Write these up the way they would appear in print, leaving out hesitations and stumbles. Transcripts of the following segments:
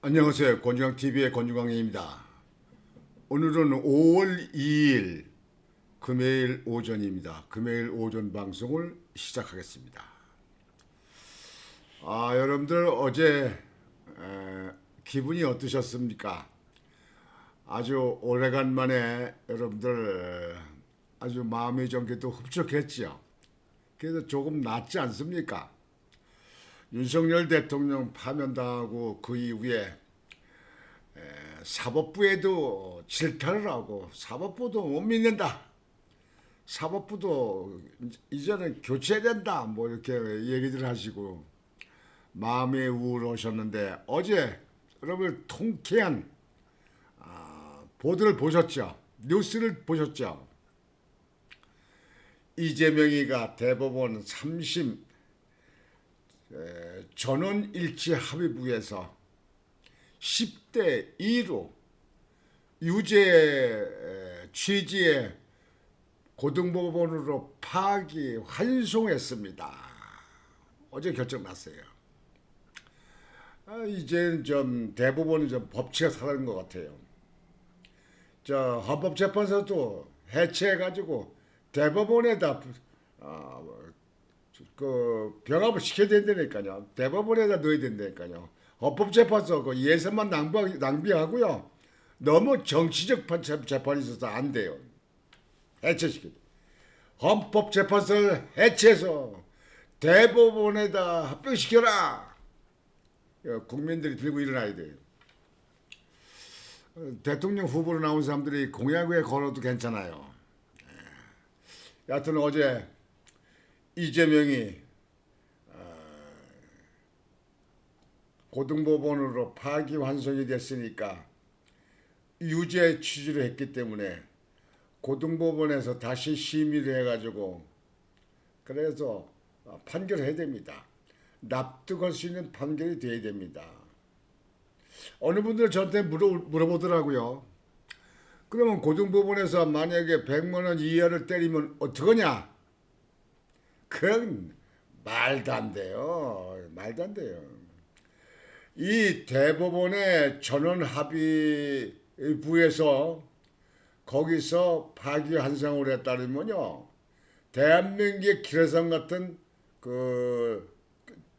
안녕하세요. 권중광TV의 권중광입니다. 오늘은 5월 2일 금요일 오전입니다. 금요일 오전 방송을 시작하겠습니다. 여러분들 어제 기분이 어떠셨습니까? 아주 오래간만에 여러분들 아주 마음의 전개도 흡족했죠. 그래서 조금 낫지 않습니까? 윤석열 대통령 파면당하고 그 이후에 사법부에도 질타를 하고 사법부도 못 믿는다. 사법부도 이제는 교체된다. 뭐 이렇게 얘기들 하시고 마음에 우울하셨는데 어제 여러분 통쾌한 보도를 보셨죠? 뉴스를 보셨죠? 이재명이가 대법원 3심 전원일치 합의부에서 10대 2로 유죄 취지의 고등법원으로 파기 환송했습니다. 어제 결정 났어요. 이제는 좀 대법원은 좀 법치가 살아난 것 같아요. 저 헌법재판소도 해체해가지고 대법원에다 그 병합을 시켜야 된다니까요. 대법원에다 넣어야 된다니까요. 헌법재판소 그 예산만 낭비하고요. 너무 정치적 재판이 있어서 안 돼요. 해체시켜. 헌법재판소를 해체해서 대법원에다 합병시켜라. 국민들이 들고 일어나야 돼요. 대통령 후보로 나온 사람들이 공약에 걸어도 괜찮아요. 여하튼 어제 이재명이 고등법원으로 파기환송이 됐으니까 유죄 취지를 했기 때문에 고등법원에서 다시 심의를 해가지고 그래서 판결을 해야 됩니다. 납득할 수 있는 판결이 돼야 됩니다. 어느 분들 저한테 물어보더라고요. 그러면 고등법원에서 만약에 100만 원 이하를 때리면 어떡하냐? 그건 말도 안 돼요. 말도 안 돼요. 이 대법원의 전원합의부에서 거기서 파기환송을 했다면요. 대한민국의 기래성 같은 그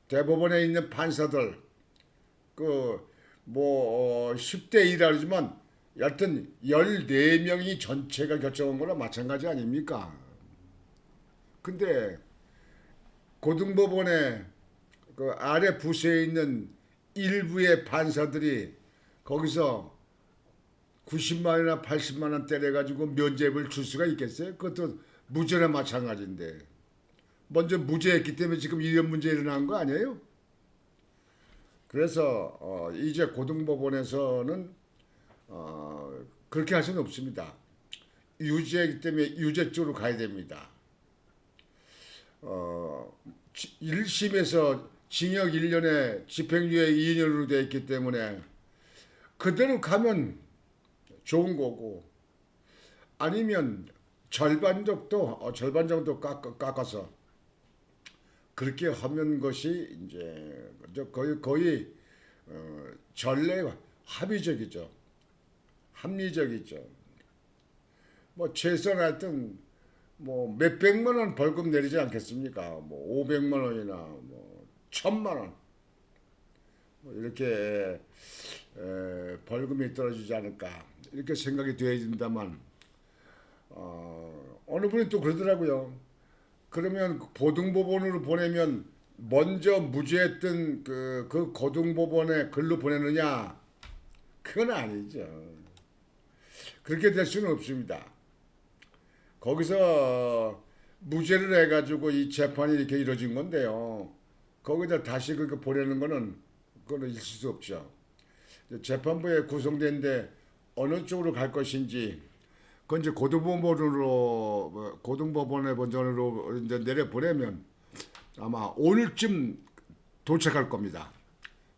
대법원에 있는 판사들 그 10대 1이라 그러지만 여튼 14명이 전체가 결정한 거랑 마찬가지 아닙니까? 근데 고등법원의 그 아래 부서에 있는 일부의 판사들이 거기서 90만 원이나 80만 원 때려가지고 면죄부를 줄 수가 있겠어요? 그것도 무죄나 마찬가지인데 먼저 무죄했기 때문에 지금 이런 문제 일어난 거 아니에요? 그래서 이제 고등법원에서는 그렇게 할 수는 없습니다. 유죄이기 때문에 유죄 쪽으로 가야 됩니다. 1심에서 징역 1년에 집행유예 2년으로 되어 있기 때문에 그대로 가면 좋은 거고 아니면 절반 정도 깎아서 그렇게 하면 것이 이제 거의 전례 합의적이죠. 합리적이죠. 뭐 최소한 하여튼 뭐 몇백만 원 벌금 내리지 않겠습니까? 뭐 500만 원이나 뭐 1000만 원 뭐 이렇게 벌금이 떨어지지 않을까 이렇게 생각이 되어야 된다만 어느 분이 또 그러더라고요. 그러면 고등법원으로 보내면 먼저 무죄했던 그 고등법원에 글로 보내느냐? 그건 아니죠. 그렇게 될 수는 없습니다. 거기서 무죄를 해가지고 이 재판이 이렇게 이루어진 건데요. 거기다 다시 그렇게 보내는 거는 그거는 있을 수 없죠. 재판부에 구성된데 어느 쪽으로 갈 것인지 그건 이제 고등법원의 본전으로 이제 내려 보내면 아마 오늘쯤 도착할 겁니다.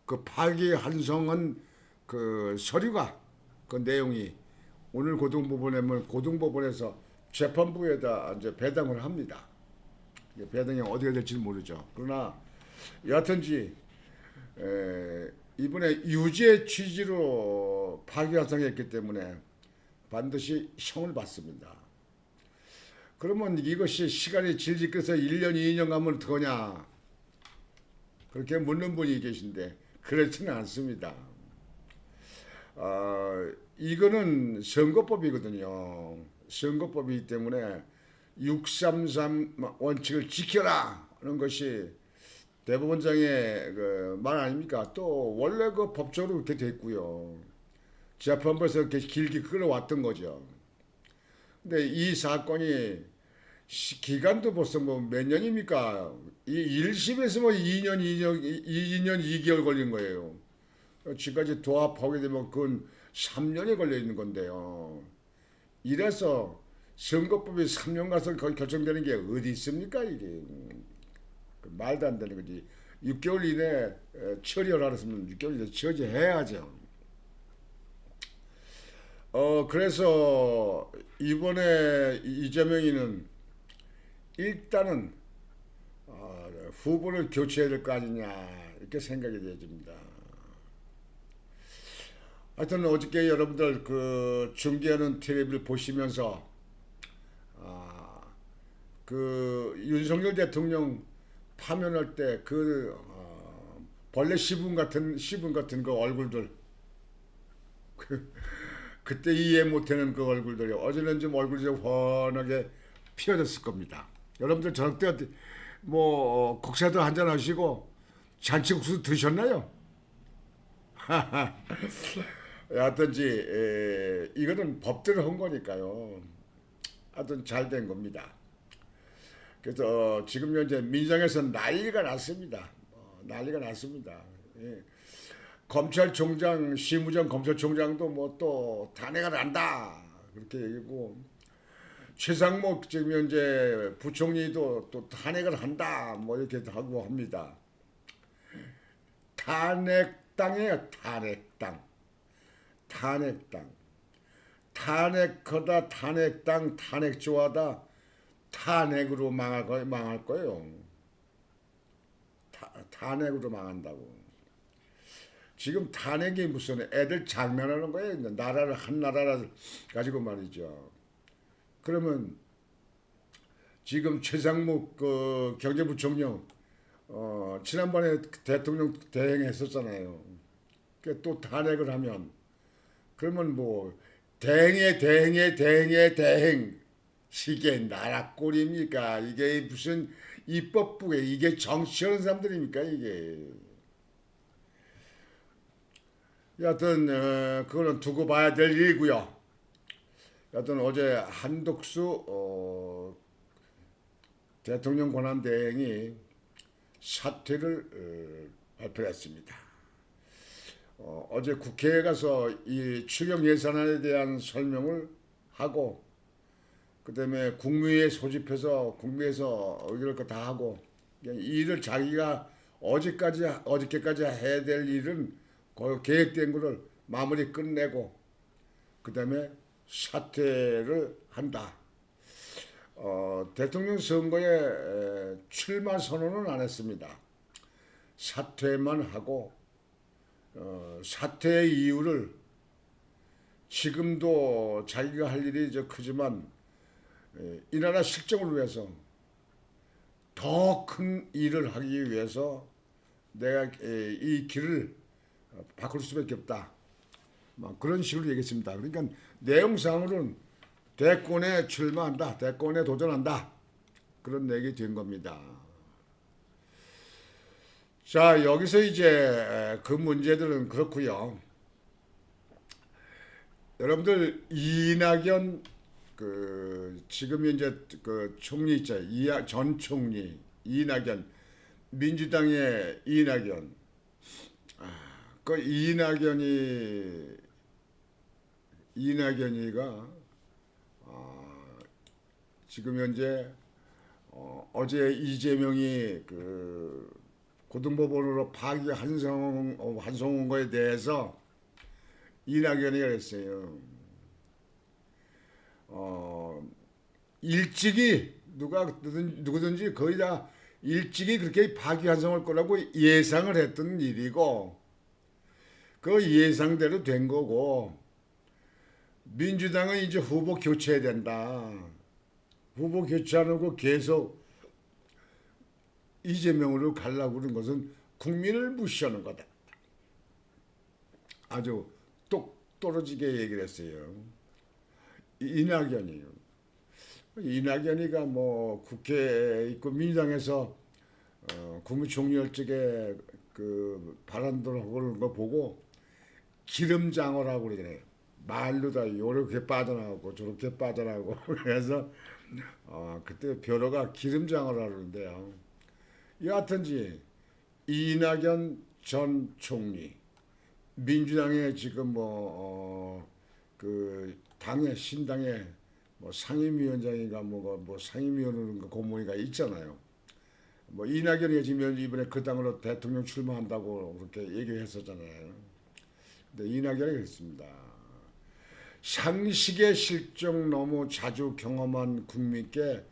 그 파기환송한 그 서류가 그 내용이 오늘 고등법원에서 재판부에다 이제 배당을 합니다. 배당이 어디가 될지는 모르죠. 그러나 여하튼지 이번에 유죄 취지로 파기환송했기 때문에 반드시 형을 받습니다. 그러면 이것이 시간이 질질 끌어서 1년, 2년 가면 어떡하냐? 그렇게 묻는 분이 계신데 그렇지는 않습니다. 이거는 선거법이거든요. 선거법이기 때문에 633 원칙을 지켜라 하는 것이 대법원장의 그말 아닙니까? 또 원래 그 법적으로 그렇게 됐고요. 재판부에서 이렇게 길게 끌어왔던 거죠. 근데 이 사건이 기간도 벌써 뭐 몇 년입니까? 이 1심에서 뭐 2년 2개월 걸린 거예요. 지금까지 도합하게 되면 그건 3년이 걸려 있는 건데요. 이래서 선거법이 3년 가서 거의 결정되는 게 어디 있습니까? 이게 말도 안 되는 거지. 6개월 이내 처리하라 그랬으면 6개월 이내 처리해야죠. 그래서 이번에 이재명이는 일단은 후보를 교체해야 될 거 아니냐 이렇게 생각이 되어집니다. 하여튼 어저께 여러분들 그 중계하는 텔레비를 보시면서 그 윤석열 대통령 파면할 때 그 벌레 시분 같은 그 얼굴들 그때 이해 못하는 그 얼굴들이 어제는 좀 얼굴이 좀 훤하게 피어졌을 겁니다. 여러분들 저녁 때 뭐 곡차도 한잔 하시고 잔치국수 드셨나요? 하여튼지 이거는 법대로 한 거니까요. 하여튼 잘 된 겁니다. 그래서 지금 현재 민정에서 난리가 났습니다. 난리가 났습니다. 예. 검찰총장, 심우정 검찰총장도 뭐 또 탄핵을 한다 그렇게 얘기고 최상목 지금 현재 부총리도 또 탄핵을 한다 뭐 이렇게 하고 합니다. 탄핵당이에요. 탄핵당. 탄핵하다 탄핵당 탄핵 좋아하다 탄핵으로 망할 거예요. 탄핵으로 망한다고. 지금 탄핵이 무슨 애들 장난하는 거예요. 나라를 한 나라를 가지고 말이죠. 그러면 지금 최상목 그 경제부총령 지난번에 대통령 대행했었잖아요. 또 탄핵을 하면 그러면 뭐 대행 이게 나라 꼴입니까? 이게 무슨 입법부에 이게 정치하는 사람들입니까? 이게 여하튼 그거는 두고 봐야 될 일이고요. 여하튼 어제 한덕수 대통령 권한대행이 사퇴를 발표했습니다. 어제 국회에 가서 이 추경 예산안에 대한 설명을 하고 그다음에 국무회의에 소집해서 국무회에서 의결할 거 다 하고 이 일을 자기가 어저께까지 해야 될 일은 계획된 거를 마무리 끝내고 그다음에 사퇴를 한다. 대통령 선거에 출마 선언은 안 했습니다. 사퇴만 하고 사퇴의 이유를 지금도 자기가 할 일이 크지만 이 나라 실정을 위해서 더 큰 일을 하기 위해서 내가 이 길을 바꿀 수밖에 없다. 그런 식으로 얘기했습니다. 그러니까 내용상으로는 대권에 출마한다, 대권에 도전한다 그런 얘기 된 겁니다. 자 여기서 이제 그 문제들은 그렇고요. 여러분들 이낙연 지금 현재 그 총리 있죠. 전 총리 이낙연 민주당의 이낙연 그 이낙연이가 지금 현재 어제 이재명이 그 고등법원으로 파기 환송한 거에 대해서 이낙연이 그랬어요. 일찍이 누구든지 거의 다 일찍이 그렇게 파기환송할 거라고 예상을 했던 일이고 그 예상대로 된 거고 민주당은 이제 후보 교체해야 된다. 후보 교체 안 하고 계속 이재명으로 가려고 그러는 것은 국민을 무시하는 거다. 아주 똑 떨어지게 얘기를 했어요. 이낙연이요. 이낙연이가 뭐 국회에 있고 민주당에서 국무총리할 적에 그 발언들 하고 그러는 거 보고 기름장어라고 그러잖아요. 말로 다 요렇게 빠져나가고 저렇게 빠져나가고 그래서 그때 벼로가 기름장어라고 그러는데요. 여하튼지 이낙연 전 총리 민주당의 지금 그 당의 신당의 뭐 상임위원장인가 뭐 상임위원인가 고모니가 있잖아요. 뭐 이낙연이 지금 이번에 그 당으로 대통령 출마한다고 그렇게 얘기했었잖아요. 근데 이낙연이 그랬습니다. 상식의 실정 너무 자주 경험한 국민께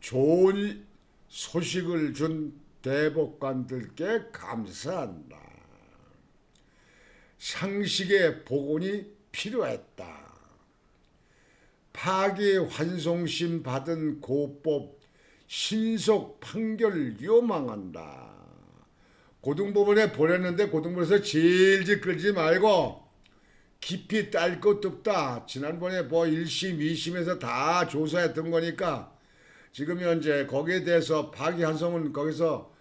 좋은 소식을 준 대법관들께 감사한다. 상식의 복원이 필요했다. 파기환송심 받은 고법 신속 판결 요망한다. 고등법원에 보냈는데 고등법원에서 질질 끌지 말고 깊이 딸 것도 없다. 지난번에 뭐 1심, 2심에서 다 조사했던 거니까 지금 현재 거기에 대해서 파기환송은 거기서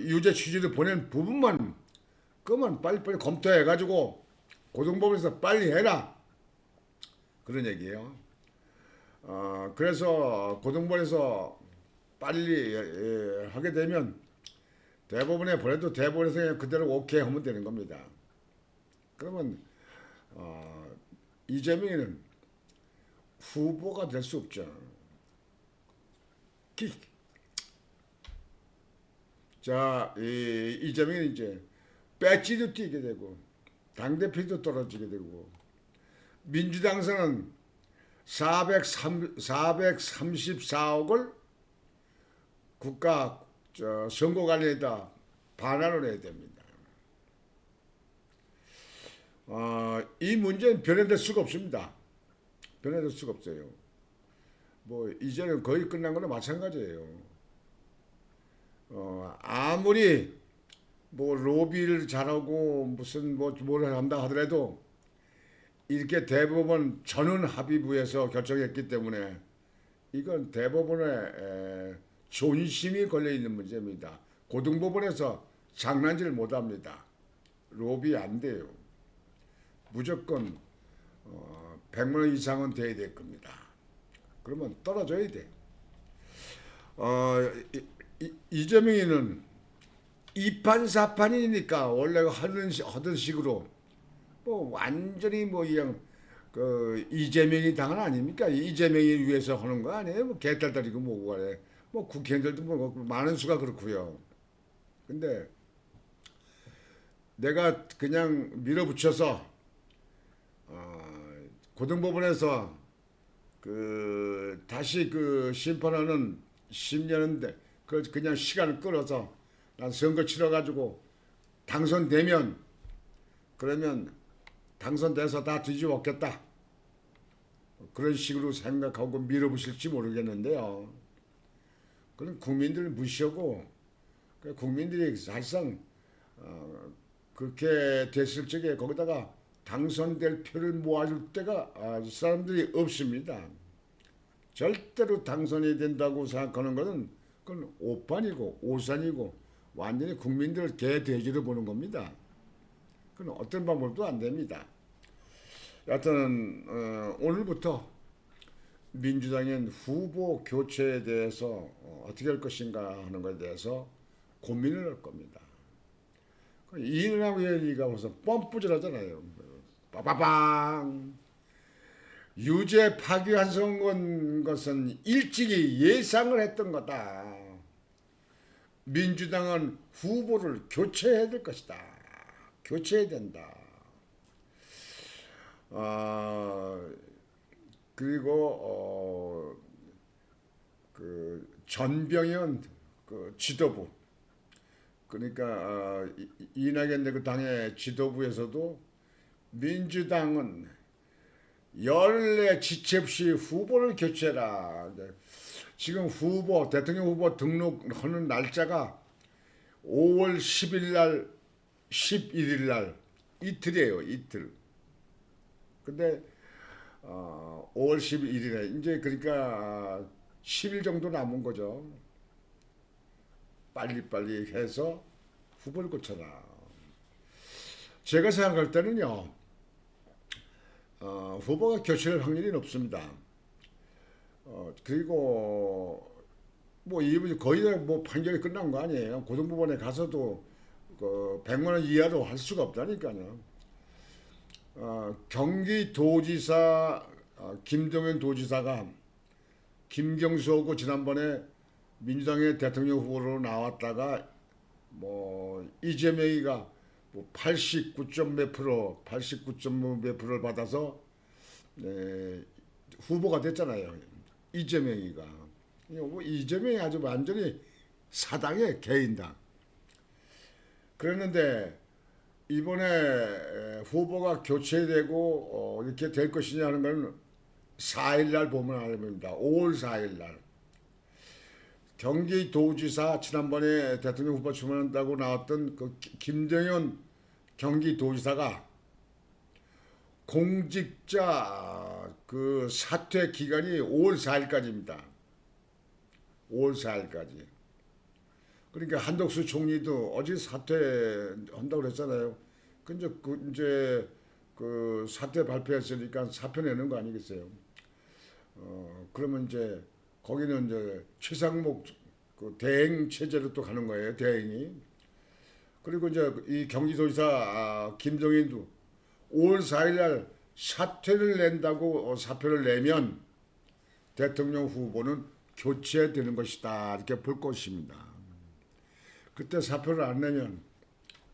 유죄 취지를 보낸 부분만 그만 빨리빨리 검토해가지고 고등법원에서 빨리 해라. 그런 얘기예요. 그래서 고등법원에서 빨리 하게 되면 대법원에 보내도 대법원에서 그냥 그대로 오케이 하면 되는 겁니다. 그러면 이재명이는 후보가 될 수 없죠. 자, 이재명이 이제 배지도 뛰게 되고 당대표도 떨어지게 되고 민주당에서는 434억을 국가 선거관리에다 반환을 해야 됩니다. 이 문제는 변해될 수가 없습니다. 변해될 수가 없어요. 뭐 이제는 거의 끝난 거나 마찬가지예요. 아무리 뭐 로비를 잘하고 무슨 뭘 한다 하더라도 이렇게 대법원 전원 합의부에서 결정했기 때문에 이건 대법원의 존심이 걸려 있는 문제입니다. 고등법원에서 장난질 못합니다. 로비 안 돼요. 무조건 100만 원 이상은 돼야 될 겁니다. 그러면 떨어져야 돼. 이재명이는 2판 4판이니까 원래 하던 식으로 뭐 완전히 뭐 그냥 그 이재명이 당은 아닙니까? 이재명이 위해서 하는 거 아니에요? 뭐 개딸딸이고 뭐고 그래. 뭐 국회의원들도 뭐 많은 수가 그렇고요. 근데 내가 그냥 밀어붙여서 고등법원에서 그 다시 그 심판하는 심리하는데 그 그냥 시간을 끌어서 난 선거 치러가지고 당선되면 그러면 당선돼서 다 뒤집었겠다. 그런 식으로 생각하고 밀어붙일지 모르겠는데요. 그런 국민들을 무시하고 국민들이 사실상 그렇게 됐을 적에 거기다가 당선될 표를 모아줄 때가 사람들이 없습니다. 절대로 당선이 된다고 생각하는 것은 그건 오판이고 오산이고 완전히 국민들을 개돼지로 보는 겁니다. 그건 어떤 방법도 안 됩니다. 여하튼 오늘부터 민주당은 후보 교체에 대해서 어떻게 할 것인가 하는 것에 대해서 고민을 할 겁니다. 이인영 의원이가 벌써 뻔뿌질하잖아요. 빠바방 유죄 파기환송한 것은 일찍이 예상을 했던 거다. 민주당은 후보를 교체해야 될 것이다. 교체해야 된다. 그리고 그 전병현 그 지도부 그러니까 이낙연 그 당의 지도부에서도 민주당은 연례 지체 없이 후보를 교체해라. 지금 대통령 후보 등록하는 날짜가 5월 10일 날, 11일 날 이틀이에요, 이틀. 근데 5월 11일에 이제 그러니까 10일 정도 남은 거죠. 빨리빨리 해서 후보를 고쳐라. 제가 생각할 때는요, 후보가 교체할 확률이 높습니다. 그리고 뭐 이분이 거의 다 뭐 판결이 끝난 거 아니에요. 고등법원에 가서도 그 100만 원 이하로 할 수가 없다니까요. 경기도지사 김동연 도지사가 김경수하고 지난번에 민주당의 대통령 후보로 나왔다가 뭐 이재명이가 뭐 89몇 프로를 받아서 후보가 됐잖아요. 이재명이가. 뭐 이재명이 아주 완전히 사당의 개인당. 그랬는데 이번에 후보가 교체되고 이렇게 될 것이냐 하는 건 4일날 보면 알입니다. 5월 4일날. 경기도지사 지난번에 대통령 후보 출마한다고 나왔던 그 김동연 경기도지사가 공직자 그 사퇴 기간이 5월 4일까지입니다. 5월 4일까지. 그러니까 한덕수 총리도 어제 사퇴한다고 그랬잖아요. 이제 그 사퇴 발표했으니까 사표 내는 거 아니겠어요? 그러면 이제 거기는 이제 최상목 그 대행 체제로 또 가는 거예요. 대행이. 그리고 이제 이 경기도지사 김동인도 5월 4일날 사퇴를 낸다고 사표를 내면 대통령 후보는 교체되는 것이다. 이렇게 볼 것입니다. 그때 사표를 안 내면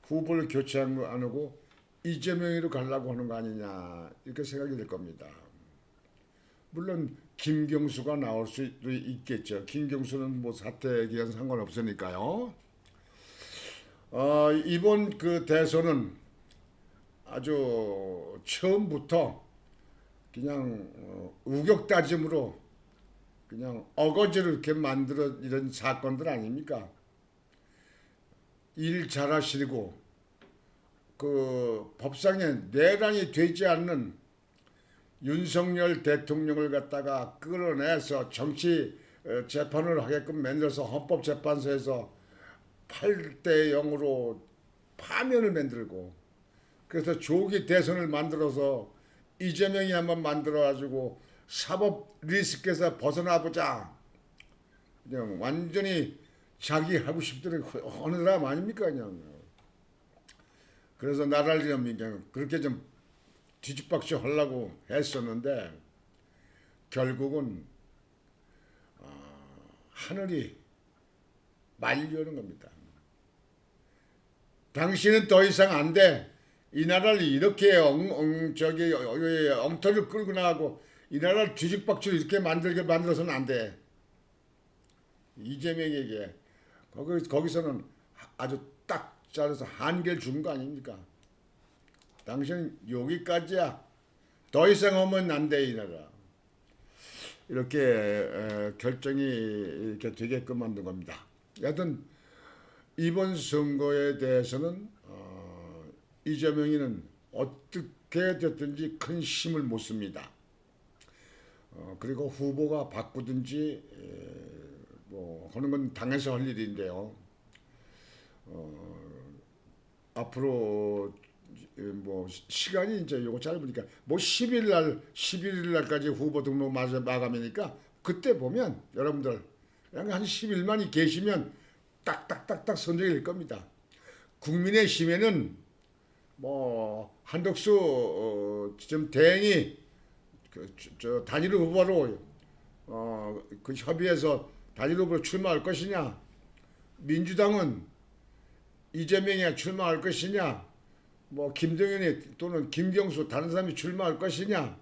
후보를 교체 안 하고 이재명이로 가려고 하는 거 아니냐 이렇게 생각이 될 겁니다. 물론 김경수가 나올 수도 있겠죠. 김경수는 뭐 사퇴 기간 상관없으니까요. 이번 그 대선은 아주 처음부터 그냥 우격다짐으로 그냥 어거지로 이렇게 만들어 이런 사건들 아닙니까? 일 잘하시고 그 법상에 내란이 되지 않는 윤석열 대통령을 갖다가 끌어내서 정치 재판을 하게끔 만들어서 헌법재판소에서 8대 0으로 파면을 만들고 그래서 조기 대선을 만들어서 이재명이 한번 만들어가지고 사법 리스크에서 벗어나보자. 그냥 완전히 자기 하고 싶대로 하는 사람 아닙니까 그냥. 그래서 나라를 그냥 그렇게 좀 뒤집박시 하려고 했었는데 결국은 하늘이 말려는 겁니다. 당신은 더 이상 안 돼. 이 나라를 이렇게 엉터리를 끌고 나가고 이 나라를 뒤집박시로 이렇게 만들어서는 안 돼. 이재명에게 거기서는 아주 딱 잘라서 한계를 준 거 아닙니까? 당신 여기까지야. 더 이상 하면 안 돼 이 나라. 이렇게 결정이 이렇게 되게끔 만든 겁니다. 여하튼 이번 선거에 대해서는 이재명이는 어떻게 됐든지 큰 힘을 못 씁니다. 그리고 후보가 바꾸든지 뭐 하는 건 당에서 할 일인데요. 앞으로 뭐 시간이 이제 요거 짧으니까 뭐 11일 날까지 후보 등록 마감이니까 그때 보면 여러분들 그냥 한 10일만 계시면 딱딱딱딱 선정이 될 겁니다. 국민의힘에는 뭐 한덕수 지금 대행이 저 단일 후보로 그 협의해서 단일 후보로 출마할 것이냐, 민주당은 이재명이 출마할 것이냐, 뭐 김동연이 또는 김경수 다른 사람이 출마할 것이냐,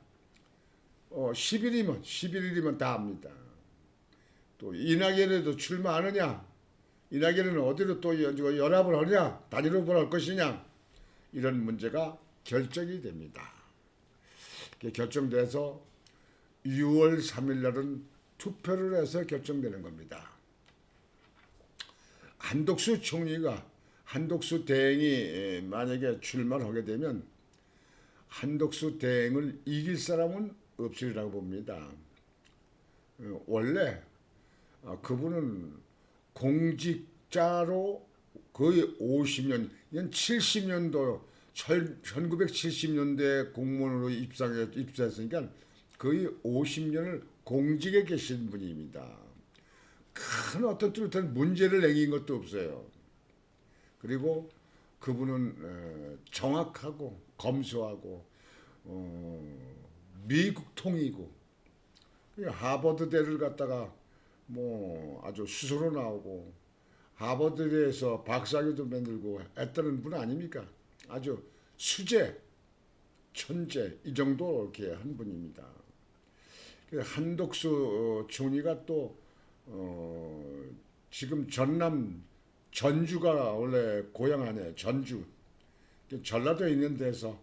11일이면 다 합니다. 또 이낙연에도 출마하느냐, 이낙연은 어디로 또 연합을 하냐, 단일후보를 할 것이냐, 이런 문제가 결정이 됩니다. 결정돼서 6월 3일 날은 투표를 해서 결정되는 겁니다. 한덕수 총리가, 한덕수 대행이 만약에 출마를 하게 되면 한덕수 대행을 이길 사람은 없으리라고 봅니다. 원래 그분은 공직자로 거의 50년, 70년도 1970년대 공무원으로 입사했으니까 거의 50년을 공직에 계신 분입니다. 큰 어떤 뚜렷한 문제를 남긴 것도 없어요. 그리고 그분은 정확하고 검소하고 미국통이고 하버드대를 갖다가 뭐 아주 스스로 나오고 하버드대에서 박사학위도 만들고 했다는 분 아닙니까? 아주 수재, 천재 이 정도 이렇게 한 분입니다. 한덕수 총리가 또 지금 전남 전주가 원래 고향 아니에요. 전주. 전라도에 있는 데서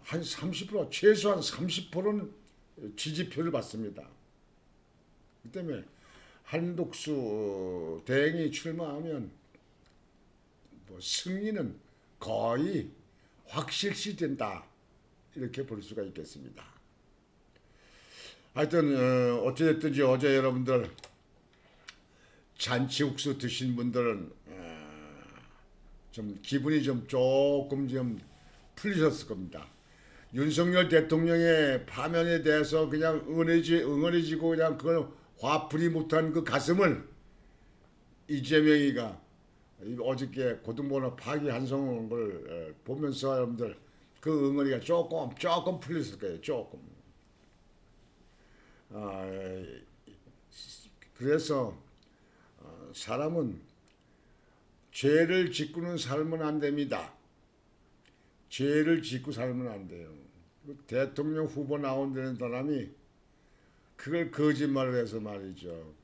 한 30% 최소한 30%는 지지표를 받습니다. 그 때문에 한덕수 대행이 출마하면 뭐 승리는 거의 확실시 된다. 이렇게 볼 수가 있겠습니다. 하여튼 어찌됐든지 어제 여러분들 잔치국수 드신 분들은 좀 기분이 좀 조금 좀 풀리셨을 겁니다. 윤석열 대통령의 파면에 대해서 그냥 응어리지고 그냥 그걸 화풀이 못한 그 가슴을 이재명이가 어저께 고등번호 파기 한성한 걸 보면서 여러분들 그 응어리가 조금 풀렸을 거예요. 조금. 그래서 사람은 죄를 짓고는 살면 안 됩니다. 죄를 짓고 살면 안 돼요. 대통령 후보 나온다는 사람이 그걸 거짓말을 해서 말이죠.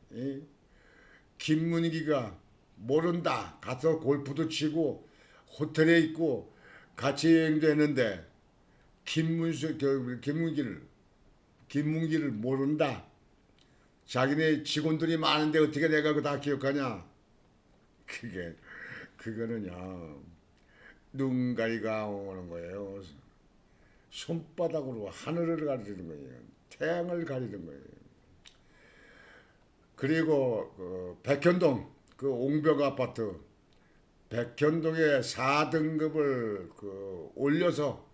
김문기가 모른다. 가서 골프도 치고 호텔에 있고 같이 여행도 했는데 김문기를 모른다. 자기네 직원들이 많은데 어떻게 내가 그거 다 기억하냐? 그거는요. 눈 가리가 오는 거예요. 손바닥으로 하늘을 가리는 거예요. 태양을 가리는 거예요. 그리고 그 백현동 그 옹벽 아파트 백현동의 4등급을 올려서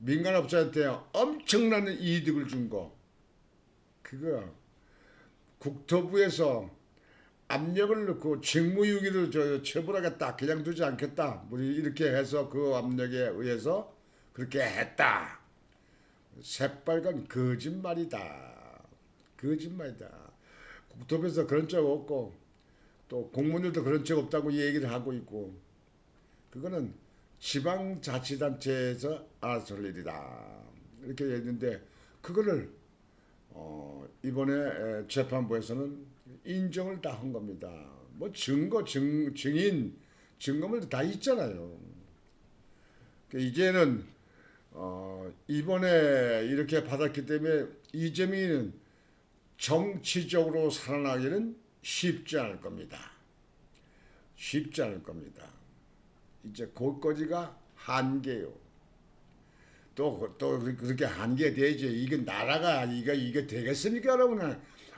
민간업자한테 엄청난 이득을 준 거. 그거 국토부에서 압력을 넣고 직무유기로 처벌하겠다. 그냥 두지 않겠다. 우리 이렇게 해서 그 압력에 의해서 그렇게 했다. 새빨간 거짓말이다. 거짓말이다. 국토부에서 그런 적 없고 또 공무원들도 그런 적 없다고 얘기를 하고 있고 그거는 지방자치단체에서 알아서 할 일이다. 이렇게 했는데 그거를 이번에 재판부에서는 인정을 다 한 겁니다. 뭐 증인, 증거물 다 있잖아요. 이제는 이번에 이렇게 받았기 때문에 이재명이는 정치적으로 살아나기는 쉽지 않을 겁니다. 쉽지 않을 겁니다. 이제 그것까지가 한계요. 또 그렇게 한계되지. 이게 나라가 이게 되겠습니까, 여러분?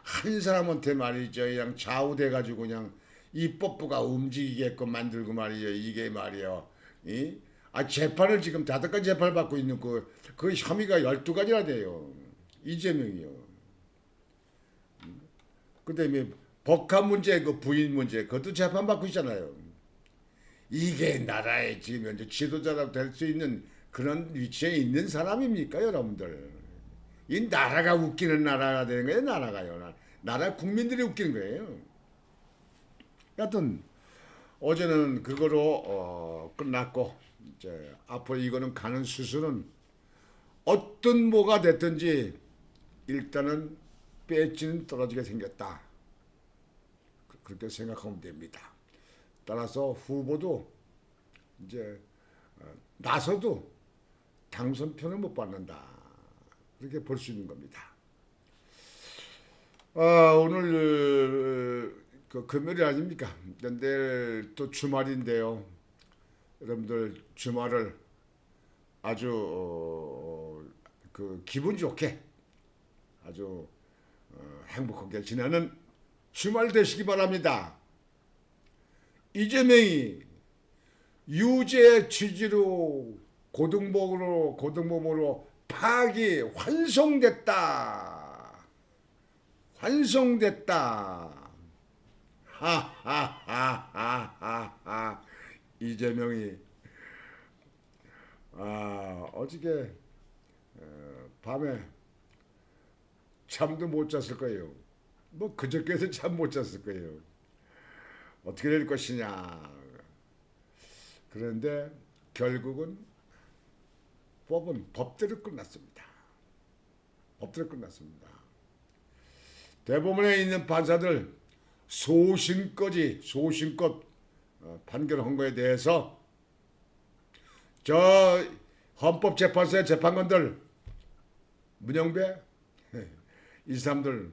한 사람한테 말이죠. 그냥 좌우돼가지고 그냥 입법부가 움직이게끔 만들고 말이에요. 이게 말이에요. 재판을 지금 5가지 재판을 받고 있는 그 혐의가 12가지나 돼요. 이재명이요. 그 다음에 법관 문제, 그 부인 문제, 그것도 재판 받고 있잖아요. 이게 나라의 지금 현재 지도자가 될 수 있는 그런 위치에 있는 사람입니까, 여러분들? 이 나라가 웃기는 나라가 되는 거예요, 나라가요. 나라 국민들이 웃기는 거예요. 여하튼 어제는 그거로 끝났고 이제 앞으로 이거는 가는 수순은 어떤 뭐가 됐든지 일단은 배지는 떨어지게 생겼다. 그렇게 생각하면 됩니다. 따라서 후보도 이제 나서도 당선표는 못 받는다. 이렇게 볼 수 있는 겁니다. 오늘 그 금요일 아닙니까? 내일 또 주말인데요. 여러분들 주말을 아주 그 기분 좋게 아주 행복하게 지내는 주말 되시기 바랍니다. 이재명이 유죄 취지로 고등법으로 파기 환송됐다. 하하하하하하. 이재명이 어저께 밤에 잠도 못 잤을 거예요. 뭐 그저께도 잠 못 잤을 거예요. 어떻게 될 것이냐. 그런데 결국은 법은 법대로 끝났습니다. 대법원에 있는 판사들 소신껏 판결한 거에 대해서 저 헌법재판소의 재판관들 문영배 이 사람들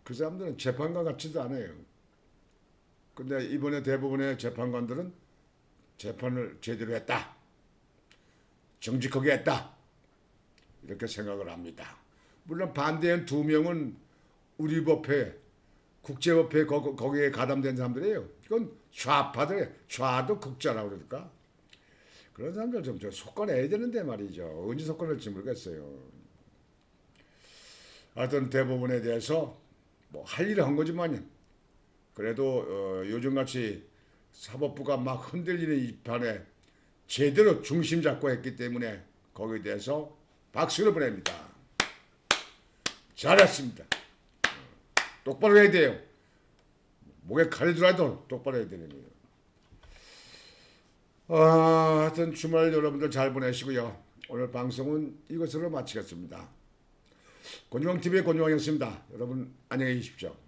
그 사람들은 재판관 같지도 않아요. 근데 이번에 대법원의 재판관들은 재판을 제대로 했다. 정직하게 했다. 이렇게 생각을 합니다. 물론 반대한 2명은 우리 법회, 국제법회 거기에 가담된 사람들이에요. 이건 좌파들, 좌도 극자라고 그럴까? 그런 사람들 좀 속아내야 되는데 말이죠. 언제 속아낼지 모르겠어요. 하여튼 대법원에 대해서 뭐 할 일을 한 거지만 그래도 요즘같이 사법부가 막 흔들리는 이 판에 제대로 중심 잡고 했기 때문에 거기에 대해서 박수를 보냅니다. 잘했습니다. 똑바로 해야 돼요. 목에 칼이 들어도 똑바로 해야 되는 거예요. 하여튼 주말 여러분들 잘 보내시고요. 오늘 방송은 이것으로 마치겠습니다. 곤조왕TV의 곤조왕이었습니다. 여러분 안녕히 계십시오.